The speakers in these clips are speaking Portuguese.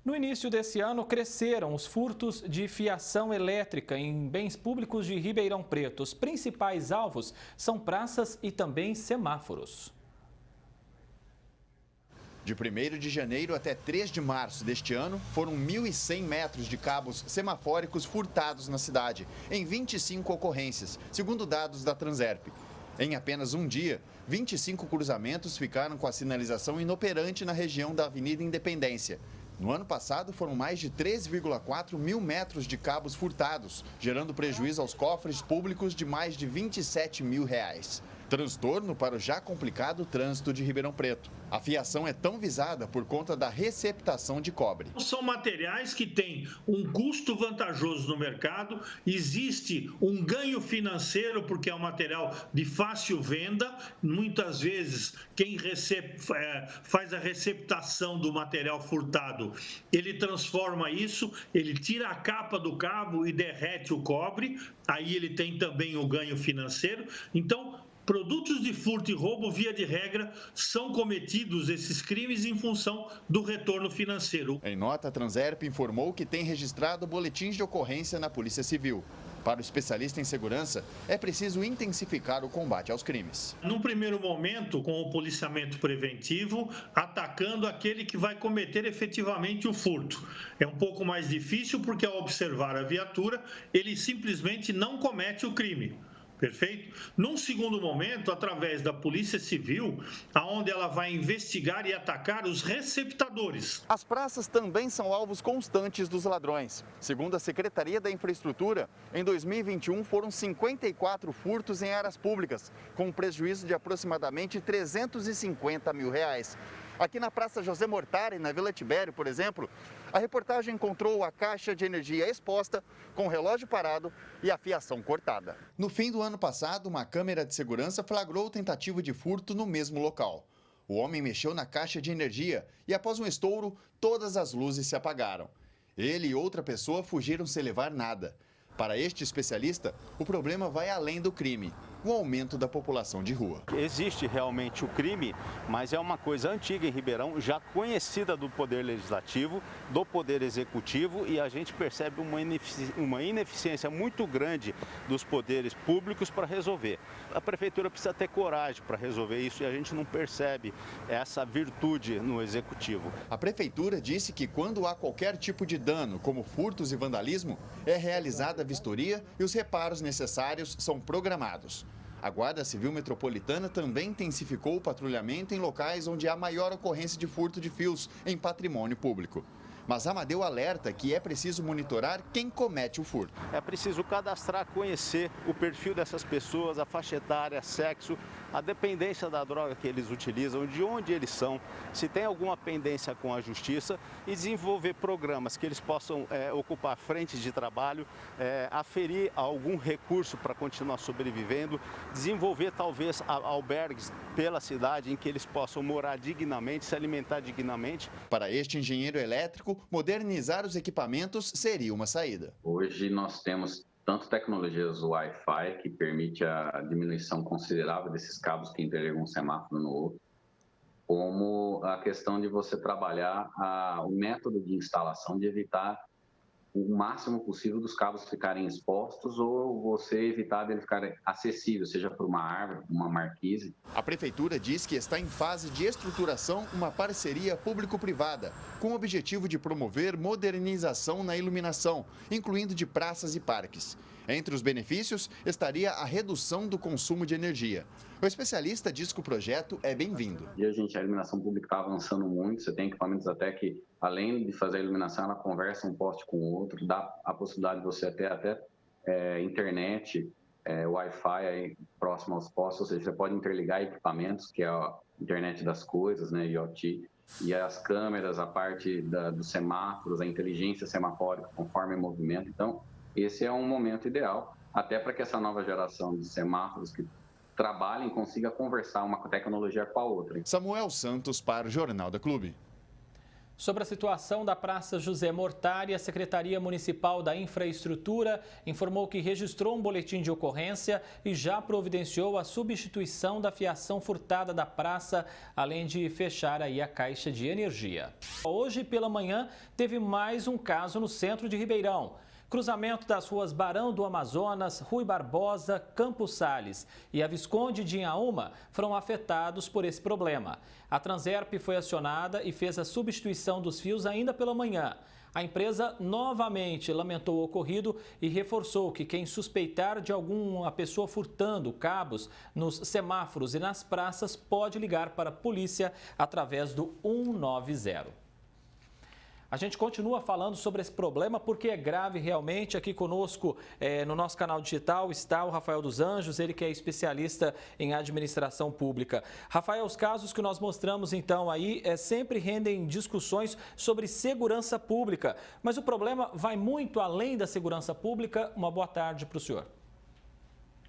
No início desse ano, cresceram os furtos de fiação elétrica em bens públicos de Ribeirão Preto. Os principais alvos são praças e também semáforos. De 1º de janeiro até 3 de março deste ano, foram 1.100 metros de cabos semafóricos furtados na cidade, em 25 ocorrências, segundo dados da Transerp. Em apenas um dia, 25 cruzamentos ficaram com a sinalização inoperante na região da Avenida Independência. No ano passado, foram mais de 3,4 mil metros de cabos furtados, gerando prejuízo aos cofres públicos de mais de R$27 mil. Transtorno para o já complicado trânsito de Ribeirão Preto. A fiação é tão visada por conta da receptação de cobre. São materiais que têm um custo vantajoso no mercado, existe um ganho financeiro porque é um material de fácil venda. Muitas vezes quem faz a receptação do material furtado, ele transforma isso, ele tira a capa do cabo e derrete o cobre, aí ele tem também o ganho financeiro. Então, produtos de furto e roubo, via de regra, são cometidos esses crimes em função do retorno financeiro. Em nota, a Transerp informou que tem registrado boletins de ocorrência na Polícia Civil. Para o especialista em segurança, é preciso intensificar o combate aos crimes. Num primeiro momento, com o policiamento preventivo, atacando aquele que vai cometer efetivamente o furto. É um pouco mais difícil porque, ao observar a viatura, ele simplesmente não comete o crime. Perfeito? Num segundo momento, através da Polícia Civil, aonde ela vai investigar e atacar os receptadores. As praças também são alvos constantes dos ladrões. Segundo a Secretaria da Infraestrutura, em 2021 foram 54 furtos em áreas públicas, com um prejuízo de aproximadamente R$350 mil. Aqui na Praça José Mortari, na Vila Tibério, por exemplo, a reportagem encontrou a caixa de energia exposta, com o relógio parado e a fiação cortada. No fim do ano passado, uma câmera de segurança flagrou tentativa de furto no mesmo local. O homem mexeu na caixa de energia e, após um estouro, todas as luzes se apagaram. Ele e outra pessoa fugiram sem levar nada. Para este especialista, o problema vai além do crime, o aumento da população de rua. Existe realmente o crime, mas é uma coisa antiga em Ribeirão, já conhecida do Poder Legislativo, do Poder Executivo, e a gente percebe uma ineficiência muito grande dos poderes públicos para resolver. A Prefeitura precisa ter coragem para resolver isso e a gente não percebe essa virtude no Executivo. A Prefeitura disse que quando há qualquer tipo de dano, como furtos e vandalismo, é realizada a vistoria e os reparos necessários são programados. A Guarda Civil Metropolitana também intensificou o patrulhamento em locais onde há maior ocorrência de furto de fios em patrimônio público. Mas Amadeu alerta que é preciso monitorar quem comete o furto. É preciso cadastrar, conhecer o perfil dessas pessoas, a faixa etária, sexo, a dependência da droga que eles utilizam, de onde eles são, se tem alguma pendência com a justiça e desenvolver programas que eles possam ocupar frentes de trabalho, aferir algum recurso para continuar sobrevivendo, desenvolver talvez albergues pela cidade em que eles possam morar dignamente, se alimentar dignamente. Para este engenheiro elétrico, modernizar os equipamentos seria uma saída. Hoje nós temos tanto tecnologias Wi-Fi, que permite a diminuição considerável desses cabos que interligam um semáforo no outro, como a questão de você trabalhar o método de instalação, de evitar o máximo possível dos cabos ficarem expostos ou você evitar dele ficar acessível, seja por uma árvore, por uma marquise. A Prefeitura diz que está em fase de estruturação uma parceria público-privada, com o objetivo de promover modernização na iluminação, incluindo de praças e parques. Entre os benefícios estaria a redução do consumo de energia. O especialista diz que o projeto é bem-vindo. E a iluminação pública está avançando muito, você tem equipamentos até que, além de fazer a iluminação, ela conversa um poste com o outro, dá a possibilidade de você ter até internet, Wi-Fi aí próximo aos postes, ou seja, você pode interligar equipamentos, que é a internet das coisas, né, IoT, e as câmeras, a parte dos semáforos, a inteligência semafórica conforme o movimento. Então, esse é um momento ideal, até para que essa nova geração de semáforos que trabalhem consiga conversar uma tecnologia com a outra. Samuel Santos para o Jornal da Clube. Sobre a situação da Praça José Mortari, a Secretaria Municipal da Infraestrutura informou que registrou um boletim de ocorrência e já providenciou a substituição da fiação furtada da praça, além de fechar aí a caixa de energia. Hoje pela manhã teve mais um caso no centro de Ribeirão. Cruzamento das ruas Barão do Amazonas, Rui Barbosa, Campos Sales e a Visconde de Inhaúma foram afetados por esse problema. A Transerp foi acionada e fez a substituição dos fios ainda pela manhã. A empresa novamente lamentou o ocorrido e reforçou que quem suspeitar de alguma pessoa furtando cabos nos semáforos e nas praças pode ligar para a polícia através do 190. A gente continua falando sobre esse problema porque é grave realmente. Aqui conosco, no nosso canal digital, está o Rafael dos Anjos, ele que é especialista em administração pública. Rafael, os casos que nós mostramos então aí sempre rendem discussões sobre segurança pública, mas o problema vai muito além da segurança pública. Uma boa tarde para o senhor.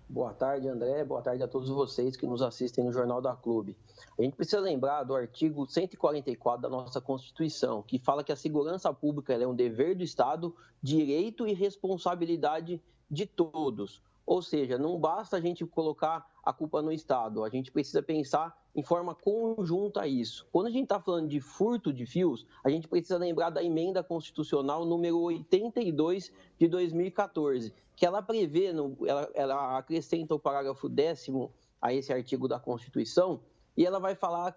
Boa tarde, André. Boa tarde a todos vocês que nos assistem no Jornal da Clube. A gente precisa lembrar do artigo 144 da nossa Constituição, que fala que a segurança pública é um dever do Estado, direito e responsabilidade de todos. Ou seja, não basta a gente colocar a culpa no Estado, a gente precisa pensar em forma conjunta a isso. Quando a gente está falando de furto de fios, a gente precisa lembrar da emenda constitucional número 82 de 2014, que ela prevê, ela acrescenta o parágrafo 10º a esse artigo da Constituição, e ela vai falar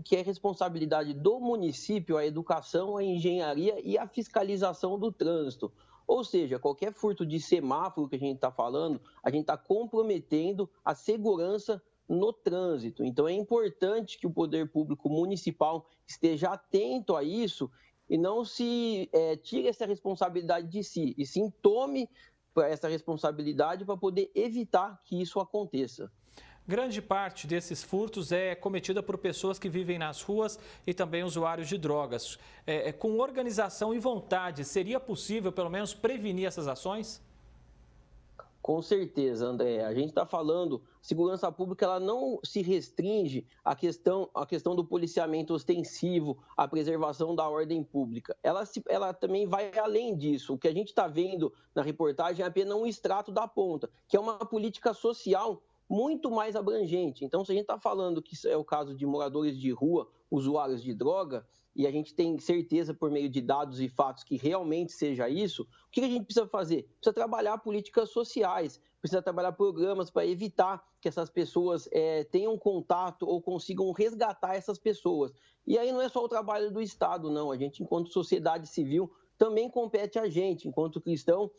que é responsabilidade do município a educação, a engenharia e a fiscalização do trânsito. Ou seja, qualquer furto de semáforo que a gente está falando, a gente está comprometendo a segurança no trânsito. Então, é importante que o poder público municipal esteja atento a isso e não se tire essa responsabilidade de si, e sim tome essa responsabilidade para poder evitar que isso aconteça. Grande parte desses furtos é cometida por pessoas que vivem nas ruas e também usuários de drogas. Com organização e vontade, seria possível, pelo menos, prevenir essas ações? Com certeza, André. A gente está falando, segurança pública ela não se restringe à questão do policiamento ostensivo, à preservação da ordem pública. Ela também vai além disso. O que a gente está vendo na reportagem é apenas um extrato da ponta, que é uma política social muito mais abrangente. Então, se a gente está falando que é o caso de moradores de rua, usuários de droga, e a gente tem certeza por meio de dados e fatos que realmente seja isso, o que a gente precisa fazer? Precisa trabalhar políticas sociais, precisa trabalhar programas para evitar que essas pessoas tenham contato ou consigam resgatar essas pessoas. E aí não é só o trabalho do Estado, não. A gente, enquanto sociedade civil, também compete a gente, enquanto cristão,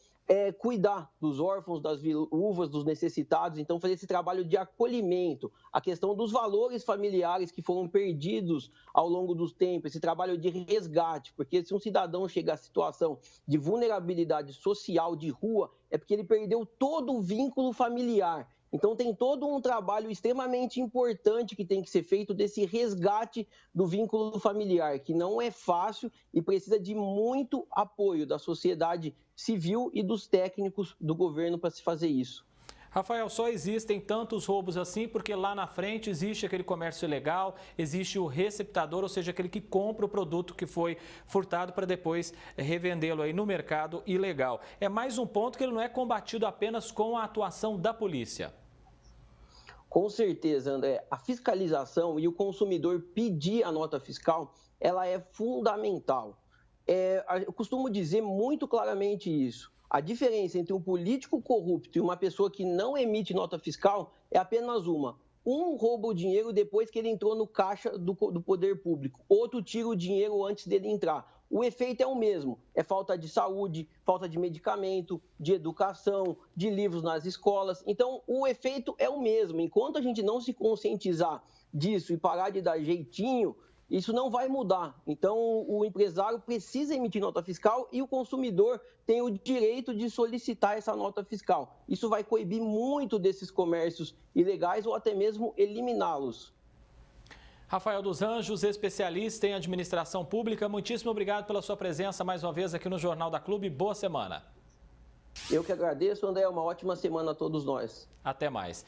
cuidar dos órfãos, das viúvas, dos necessitados. Então, fazer esse trabalho de acolhimento, a questão dos valores familiares que foram perdidos ao longo dos tempos, esse trabalho de resgate, porque se um cidadão chega à situação de vulnerabilidade social de rua, é porque ele perdeu todo o vínculo familiar. Então, tem todo um trabalho extremamente importante que tem que ser feito desse resgate do vínculo familiar, que não é fácil e precisa de muito apoio da sociedade civil e dos técnicos do governo para se fazer isso. Rafael, só existem tantos roubos assim porque lá na frente existe aquele comércio ilegal, existe o receptador, ou seja, aquele que compra o produto que foi furtado para depois revendê-lo aí no mercado ilegal. É mais um ponto que ele não é combatido apenas com a atuação da polícia. Com certeza, André. A fiscalização e o consumidor pedir a nota fiscal, ela é fundamental. Eu costumo dizer muito claramente isso. A diferença entre um político corrupto e uma pessoa que não emite nota fiscal é apenas uma. Um rouba o dinheiro depois que ele entrou no caixa do poder público. Outro tira o dinheiro antes dele entrar. O efeito é o mesmo. É falta de saúde, falta de medicamento, de educação, de livros nas escolas. Então, o efeito é o mesmo. Enquanto a gente não se conscientizar disso e parar de dar jeitinho, isso não vai mudar. Então, o empresário precisa emitir nota fiscal e o consumidor tem o direito de solicitar essa nota fiscal. Isso vai coibir muito desses comércios ilegais ou até mesmo eliminá-los. Rafael dos Anjos, especialista em administração pública, muitíssimo obrigado pela sua presença mais uma vez aqui no Jornal da Clube. Boa semana. Eu que agradeço, André. Uma ótima semana a todos nós. Até mais.